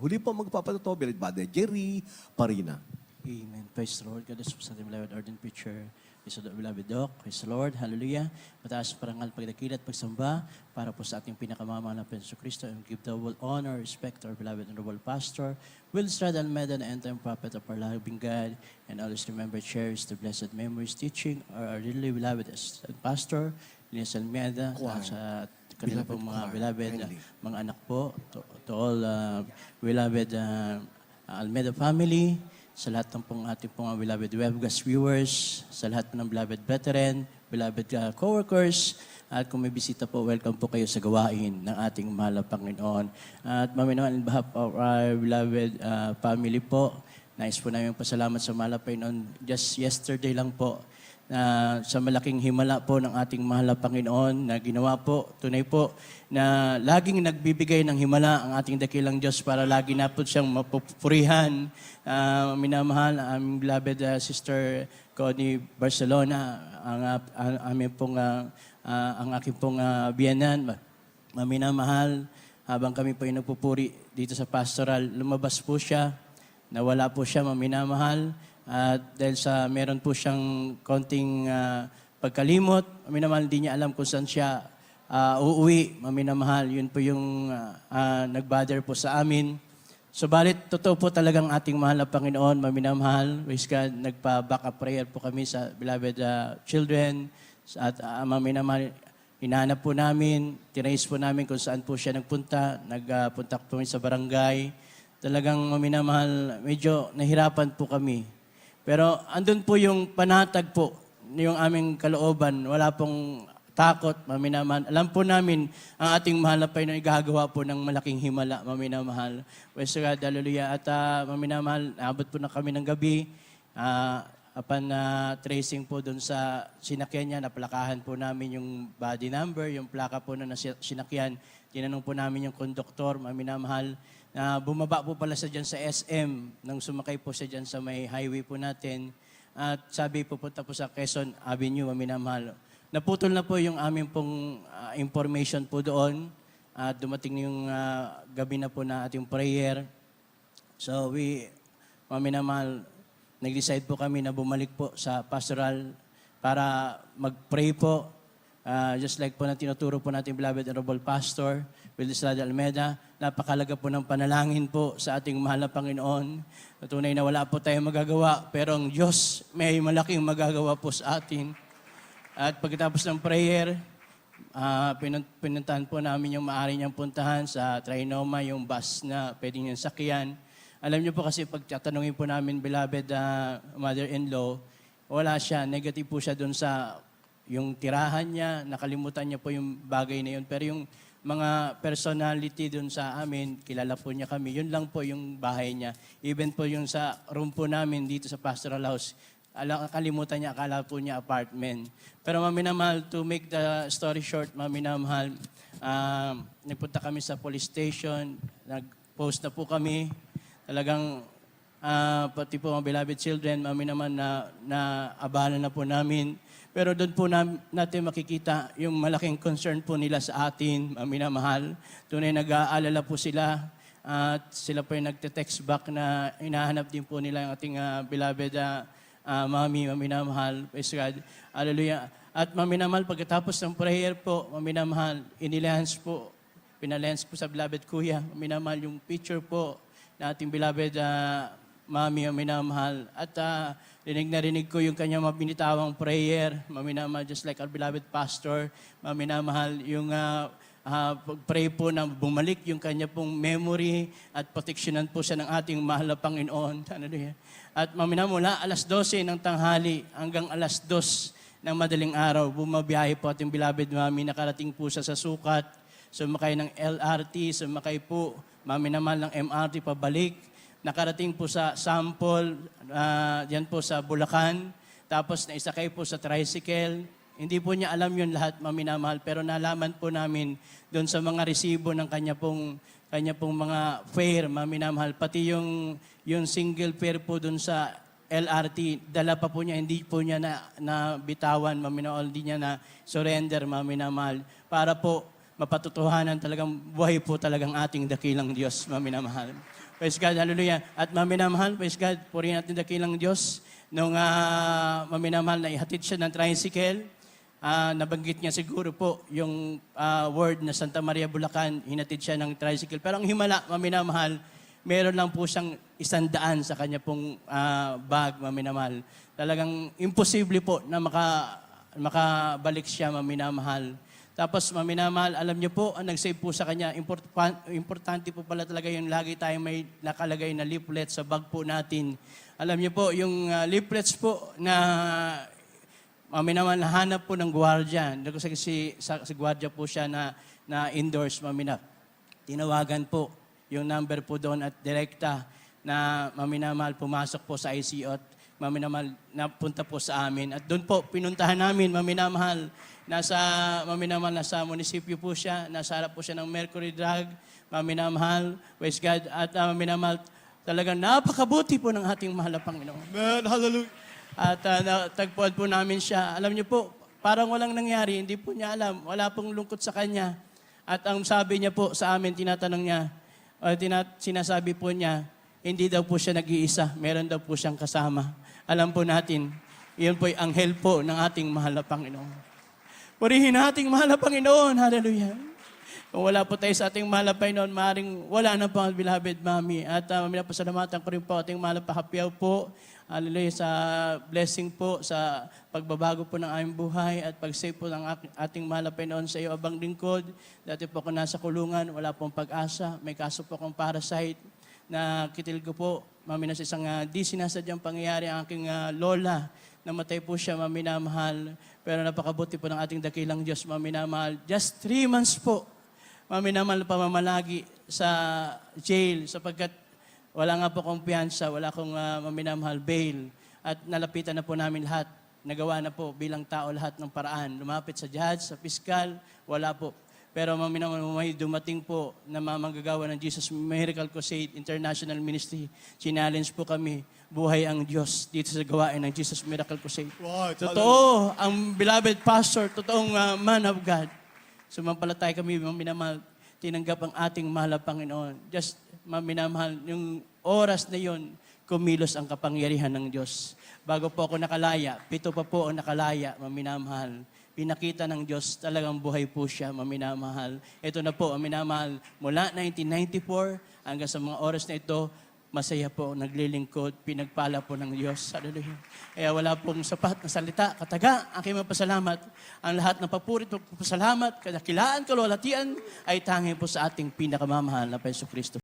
Huli po magpapatuto, Brother Jerry Parina. Amen. Praise the Lord. God bless po sa ating beloved ardent preacher. Praise the beloved Doc. Praise the Lord. Hallelujah. Mataas parangal, pagdakil at pagsamba para po sa ating pinakamamahal na Penso Cristo, and give double honor, respect to our beloved and noble pastor, Will Strad Almeida, the end-time prophet of our loving God, and always remember, cherish the blessed memories, teaching our really beloved pastor, Linus Almeida, at sa kanila pong mga beloved, mga anak po, to all beloved Almeida family, sa lahat ng pong ating pong beloved webcast viewers, sa lahat po ng beloved veteran, beloved co-workers, at kung may bisita po, welcome po kayo sa gawain ng ating mahal na Panginoon. At naman in behalf of our beloved family po, nais po namin pasalamat sa mahal na Panginoon. Just yesterday lang po, sa malaking himala po ng ating mahal na Panginoon na ginawa po, tunay po, na laging nagbibigay ng himala ang ating dakilang Diyos para lagi na po siyang mapupurihan. Minamahal, aming beloved Sister Connie Barcelona, ang aking pong biyanan, minamahal, habang kami po ay nagpupuri dito sa pastoral, lumabas po siya, nawala po siya, minamahal. At dahil sa meron po siyang konting pagkalimot, minamahal, hindi niya alam kung saan siya uuwi, maminamahal. Yun po yung nag-bother po sa amin. Subalit, totoo po talagang ating mahal na Panginoon, maminamahal. Praise God, nagpa-back up prayer po kami sa beloved children. At maminamahal, hinahanap po namin, tinays po namin kung saan po siya nagpunta. Nagpunta po kami sa barangay. Talagang maminamahal, medyo nahirapan po kami. Pero andun po yung panatag po, yung aming kalooban. Wala pong takot, maminamahal. Alam po namin, ang ating mahal na Panginoon ay gagawa po ng malaking himala, maminamahal. Praise God, hallelujah. At maminamahal, naabot po na kami ng gabi. Upon tracing po doon sa sinakyan niya, naplakahan po namin yung body number, yung plaka po na sinakyan. Tinanong po namin yung konduktor, maminamahal, na bumaba po pala siya dyan sa SM, nang sumakay po siya dyan sa may highway po natin. At sabi, pupunta po sa Quezon Avenue, maminamahal. Naputol na po yung aming pong information po doon. At dumating yung gabi na po na ating prayer. So maminamahal, nag-decide po kami na bumalik po sa pastoral para mag-pray po. Just like po na tinuturo po natin beloved and noble pastor, Will Estrada Almeida, napakalaga po ng panalangin po sa ating mahal na Panginoon. Tunay na wala po tayong magagawa, pero ang Diyos may malaking magagawa po sa atin. At pagkatapos ng prayer, pinuntahan po namin yung maaari niyang puntahan sa Trinoma, yung bus na pwede niyang sakyan. Alam niyo po kasi pag tatanungin po namin, beloved mother-in-law, wala siya, negative po siya doon sa yung tirahan niya, nakalimutan niya po yung bagay na yun. Pero yung mga personality doon sa amin, kilala po niya kami. Yun lang po yung bahay niya. Even po yung sa room po namin dito sa pastoral house, kalimutan niya, akala po niya apartment. Pero maminamahal, to make the story short, maminamahal, nagpunta kami sa police station, nag-post na po kami. Talagang, pati po mga beloved children, maminamahal na abala na po namin. Pero doon po natin makikita yung malaking concern po nila sa atin, minamahal. Tunay nag-aalala po sila at sila po yung nagte-text back na hinahanap din po nila yung ating beloved mami, minamahal. Praise God. Hallelujah. At minamahal, pagkatapos ng prayer po, minamahal, pinalens po sa beloved kuya, minamahal yung picture po na ating beloved mami, minamahal. At rinig ko yung kanyang mabinitawang prayer, maminamahal, just like our beloved pastor, maminamahal, yung pag-pray po na bumalik yung kanya pong memory at proteksyonan po siya ng ating mahal na Panginoon. Hallelujah. At maminamahal, mula alas 12 ng tanghali hanggang alas 2 ng madaling araw, bumabiyahe po ating beloved mami, nakarating po siya sa sukat, sumakay ng LRT, sumakay po, maminamahal ng MRT pabalik, nakarating po sa sample, yan po sa Bulacan, tapos naisakay po sa tricycle. Hindi po niya alam yun lahat, maminamahal, pero nalaman po namin doon sa mga resibo ng kanya pong mga fare, maminamahal, pati yung single fare po doon sa LRT, dala pa po niya, hindi po niya na bitawan, maminamahal, hindi niya na surrender, maminamahal, para po mapatutuhanan talagang buhay po talagang ating dakilang Diyos, maminamahal. Praise God, hallelujah. At maminamahal, praise God, purihin natin dakilang Diyos. Nung maminamahal na ihatid siya ng tricycle, nabanggit niya siguro po yung word na Santa Maria, Bulacan, hinatid siya ng tricycle. Pero ang himala, maminamahal, meron lang po siyang 100 sa kanya pong bag, maminamahal. Talagang imposible po na makabalik siya, maminamahal. Tapos, maminamahal, alam niyo po, ang nag-save po sa kanya, importante po pala talaga yung lagi tayong may nakalagay na leaflet sa bag po natin. Alam niyo po, yung leaflets po na maminamahal, nahanap po ng gwardiya. Sa gwardiya po siya na endorse, maminamahal. Tinawagan po yung number po doon at direkta na maminamahal pumasok po sa ICO at maminamahal napunta po sa amin. At doon po, pinuntahan namin, maminamahal, nasa munisipyo po siya, nasa harap po siya ng Mercury Drug, maminamahal, praise God, at maminamahal, talagang napakabuti po ng ating mahal na Panginoon. Amen. Hallelujah. At tagpuan po namin siya. Alam niyo po, parang walang nangyari, hindi po niya alam, wala pong lungkot sa kanya. At ang sabi niya po sa amin, tinatanong niya, sinasabi po niya, hindi daw po siya nag-iisa, meron daw po siyang kasama. Alam po natin, iyon po ang anghel po ng ating mahal na Panginoon. Purihin ating mahal na Panginoon. Hallelujah. Kung wala po tayo sa ating mahal na Panginoon, maaaring wala na po ang beloved mami. At minapasalamatan ko rin po ating mahal na Pahapyaw po. Hallelujah, sa blessing po, sa pagbabago po ng aming buhay at pag-save po ng ating mahal na Panginoon sa iyo abang lingkod. Dati po ako nasa kulungan, wala pong pag-asa. May kaso po akong parasite na kitil ko po. Mami, sa isang di sinasadyang pangyayari ang aking lola. Namatay po siya, maminamahal. Pero napakabuti po ng ating dakilang Diyos, maminamahal. Just 3 months po, maminamahal pamamalagi sa jail sapagkat wala nga po kumpiyansa, wala akong maminamahal bail. At nalapitan na po namin lahat. Nagawa na po bilang tao lahat ng paraan. Lumapit sa judge, sa piskal, wala po. Pero maminamahal, may dumating po na manggagawa ng Jesus Miracle Crusade International Ministry. Challenge po kami, buhay ang Diyos dito sa gawain ng Jesus Miracle Crusade. Right. Totoo, ang beloved pastor, totoong man of God. Sumampalatay kami, maminamahal, tinanggap ang ating mahal na Panginoon. Just maminamahal, yung oras na yon, kumilos ang kapangyarihan ng Diyos. Bago po ako nakalaya, 7 pa po ang nakalaya, maminamahal. Pinakita ng Diyos, talagang buhay po siya, maminamahal. Ito na po, maminamahal, mula 1994 hanggang sa mga oras na ito, masaya po, naglilingkod, pinagpala po ng Diyos. Hallelujah. Kaya wala pong sapat na salita, kataga, aking mapasalamat. Ang lahat ng papurit, pasalamat, kadakilaan, kalwalatian, ay tanging po sa ating pinakamamahal na Yesu Kristo.